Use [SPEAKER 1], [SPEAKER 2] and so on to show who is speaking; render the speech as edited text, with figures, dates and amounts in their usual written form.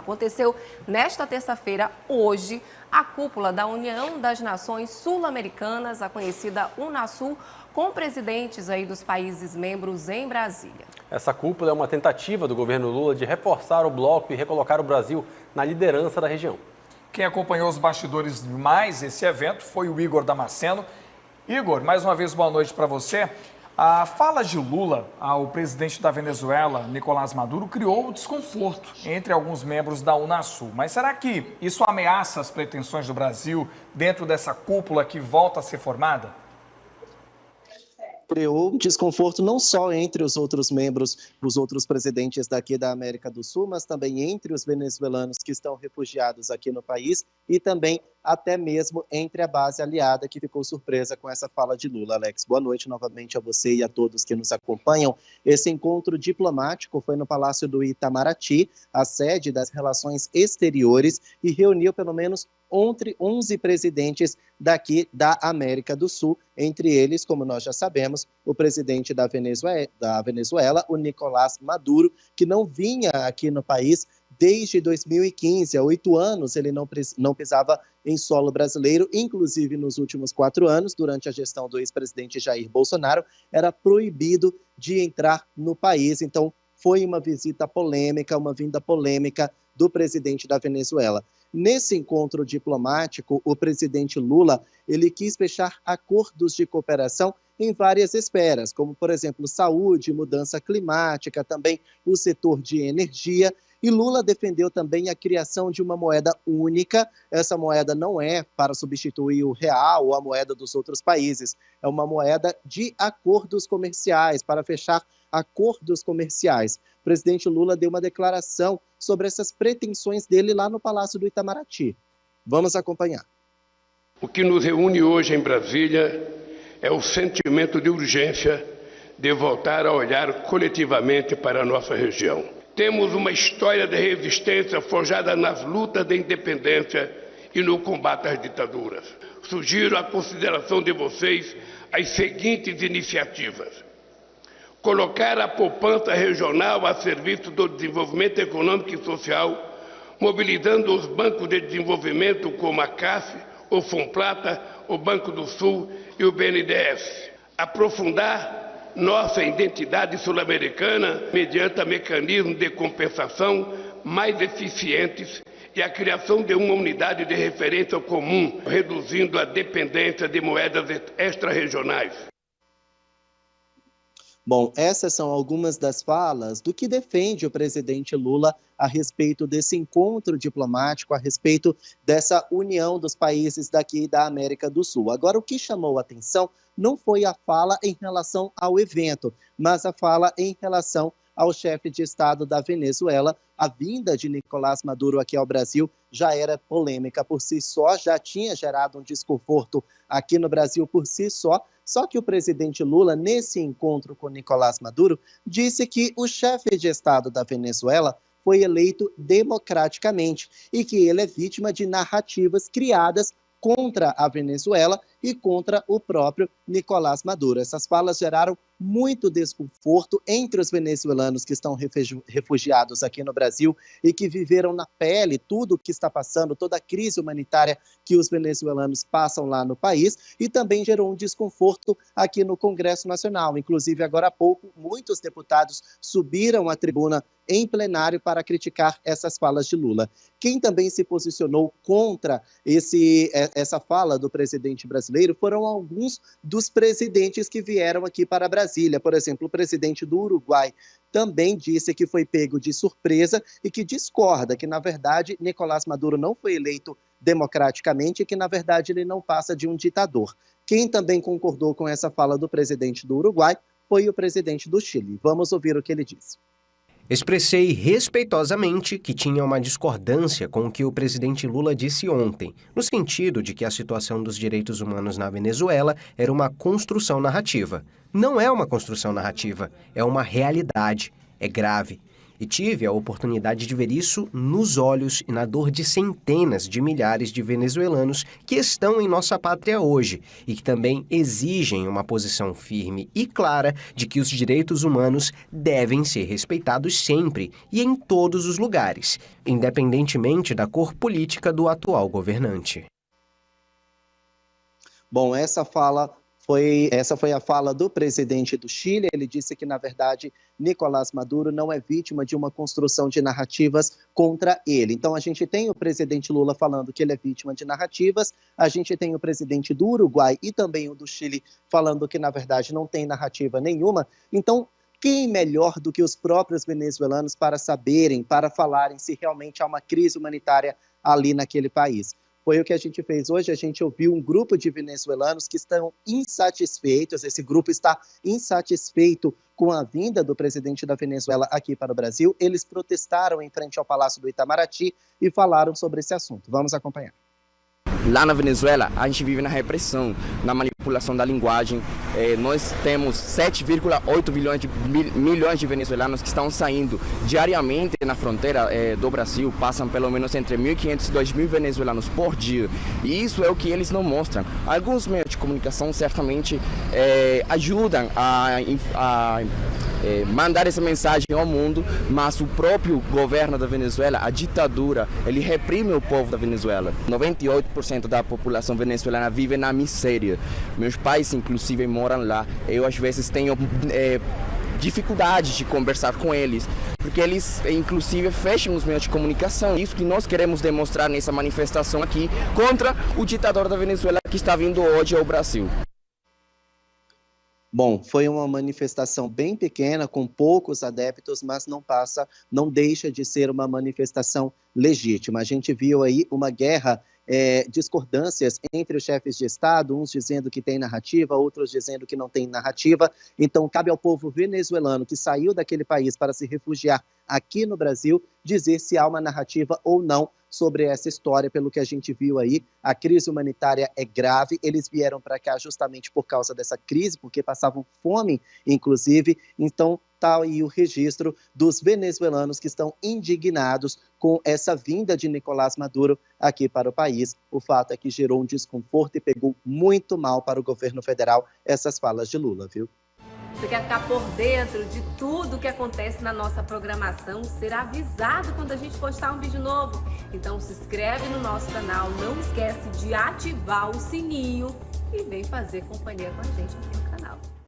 [SPEAKER 1] Aconteceu nesta terça-feira, hoje, a cúpula da União das Nações Sul-Americanas, a conhecida Unasul, com presidentes aí dos países membros em Brasília.
[SPEAKER 2] Essa cúpula é uma tentativa do governo Lula de reforçar o bloco e recolocar o Brasil na liderança da região.
[SPEAKER 3] Quem acompanhou os bastidores mais esse evento foi o Igor Damasceno. Igor, mais uma vez, boa noite para você. A fala de Lula ao presidente da Venezuela, Nicolás Maduro, criou desconforto entre alguns membros da Unasul. Mas será que isso ameaça as pretensões do Brasil dentro dessa cúpula que volta a ser formada?
[SPEAKER 4] Criou desconforto não só entre os outros membros, os outros presidentes daqui da América do Sul, mas também entre os venezuelanos que estão refugiados aqui no país e também até mesmo entre a base aliada que ficou surpresa com essa fala de Lula. Alex, boa noite novamente a você e a todos que nos acompanham. Esse encontro diplomático foi no Palácio do Itamaraty, a sede das relações exteriores, e reuniu pelo menos 11 presidentes daqui da América do Sul, entre eles, como nós já sabemos, o presidente da Venezuela, o Nicolás Maduro, que não vinha aqui no país desde 2015, há 8 anos ele não pisava em solo brasileiro, inclusive nos últimos 4 anos, durante a gestão do ex-presidente Jair Bolsonaro, era proibido de entrar no país. Então, foi uma visita polêmica, uma vinda polêmica do presidente da Venezuela. Nesse encontro diplomático, o presidente Lula, ele quis fechar acordos de cooperação em várias esferas, como, por exemplo, saúde, mudança climática, também o setor de energia. E Lula defendeu também a criação de uma moeda única. Essa moeda não é para substituir o real ou a moeda dos outros países. É uma moeda de acordos comerciais, para fechar acordos comerciais. O presidente Lula deu uma declaração sobre essas pretensões dele lá no Palácio do Itamaraty. Vamos acompanhar.
[SPEAKER 5] O que nos reúne hoje em Brasília é o sentimento de urgência de voltar a olhar coletivamente para a nossa região. Temos uma história de resistência forjada nas lutas de independência e no combate às ditaduras. Sugiro à consideração de vocês as seguintes iniciativas: colocar a poupança regional a serviço do desenvolvimento econômico e social, mobilizando os bancos de desenvolvimento como a CAF, o Fomplata, o Banco do Sul e o BNDES. Aprofundar nossa identidade sul-americana mediante mecanismos de compensação mais eficientes e a criação de uma unidade de referência comum, reduzindo a dependência de moedas extra-regionais.
[SPEAKER 4] Bom, essas são algumas das falas do que defende o presidente Lula a respeito desse encontro diplomático, a respeito dessa união dos países daqui da América do Sul. Agora, o que chamou a atenção não foi a fala em relação ao evento, mas a fala em relação ao chefe de Estado da Venezuela. A vinda de Nicolás Maduro aqui ao Brasil já era polêmica por si só, já tinha gerado um desconforto aqui no Brasil por si só. Só que o presidente Lula, nesse encontro com Nicolás Maduro, disse que o chefe de Estado da Venezuela foi eleito democraticamente e que ele é vítima de narrativas criadas contra a Venezuela e contra o próprio Nicolás Maduro. Essas falas geraram muito desconforto entre os venezuelanos que estão refugiados aqui no Brasil e que viveram na pele tudo o que está passando, toda a crise humanitária que os venezuelanos passam lá no país, e também gerou um desconforto aqui no Congresso Nacional. Inclusive, agora há pouco, muitos deputados subiram à tribuna em plenário para criticar essas falas de Lula. Quem também se posicionou contra essa fala do presidente brasileiro foram alguns dos presidentes que vieram aqui para Brasília. Por exemplo, o presidente do Uruguai também disse que foi pego de surpresa e que discorda que, na verdade, Nicolás Maduro não foi eleito democraticamente e que, na verdade, ele não passa de um ditador. Quem também concordou com essa fala do presidente do Uruguai foi o presidente do Chile. Vamos ouvir o que ele disse.
[SPEAKER 6] Expressei respeitosamente que tinha uma discordância com o que o presidente Lula disse ontem, no sentido de que a situação dos direitos humanos na Venezuela era uma construção narrativa. Não é uma construção narrativa, é uma realidade, é grave. E tive a oportunidade de ver isso nos olhos e na dor de centenas de milhares de venezuelanos que estão em nossa pátria hoje e que também exigem uma posição firme e clara de que os direitos humanos devem ser respeitados sempre e em todos os lugares, independentemente da cor política do atual governante.
[SPEAKER 4] Bom, essa foi a fala do presidente do Chile. Ele disse que, na verdade, Nicolás Maduro não é vítima de uma construção de narrativas contra ele. Então, a gente tem o presidente Lula falando que ele é vítima de narrativas, a gente tem o presidente do Uruguai e também o do Chile falando que, na verdade, não tem narrativa nenhuma. Então, quem melhor do que os próprios venezuelanos para saberem, para falarem se realmente há uma crise humanitária ali naquele país? Foi o que a gente fez hoje. A gente ouviu um grupo de venezuelanos que estão insatisfeitos. Esse grupo está insatisfeito com a vinda do presidente da Venezuela aqui para o Brasil. Eles protestaram em frente ao Palácio do Itamaraty e falaram sobre esse assunto. Vamos acompanhar.
[SPEAKER 7] Lá na Venezuela, a gente vive na repressão, na manipulação da linguagem. Nós temos 7,8 milhões de venezuelanos que estão saindo diariamente na fronteira do Brasil. Passam pelo menos entre 1.500 e 2.000 venezuelanos por dia. E isso é o que eles não mostram. Alguns meios de comunicação certamente ajudam a mandar essa mensagem ao mundo, mas o próprio governo da Venezuela, a ditadura, ele reprime o povo da Venezuela. 98% da população venezuelana vive na miséria. Meus pais, inclusive, moram lá. Eu, às vezes, tenho dificuldade de conversar com eles, porque eles, inclusive, fecham os meios de comunicação. Isso que nós queremos demonstrar nessa manifestação aqui contra o ditador da Venezuela que está vindo hoje ao Brasil.
[SPEAKER 4] Bom, foi uma manifestação bem pequena, com poucos adeptos, mas não deixa de ser uma manifestação legítima. A gente viu aí uma guerra, discordâncias entre os chefes de Estado, uns dizendo que tem narrativa, outros dizendo que não tem narrativa. Então, cabe ao povo venezuelano que saiu daquele país para se refugiar aqui no Brasil, dizer se há uma narrativa ou não sobre essa história. Pelo que a gente viu aí, a crise humanitária é grave. Eles vieram para cá justamente por causa dessa crise, porque passavam fome, inclusive. Então, está aí o registro dos venezuelanos que estão indignados com essa vinda de Nicolás Maduro aqui para o país. O fato é que gerou um desconforto e pegou muito mal para o governo federal essas falas de Lula, viu?
[SPEAKER 1] Você quer ficar por dentro de tudo que acontece na nossa programação, ser avisado quando a gente postar um vídeo novo? Então se inscreve no nosso canal, não esquece de ativar o sininho e vem fazer companhia com a gente aqui no canal.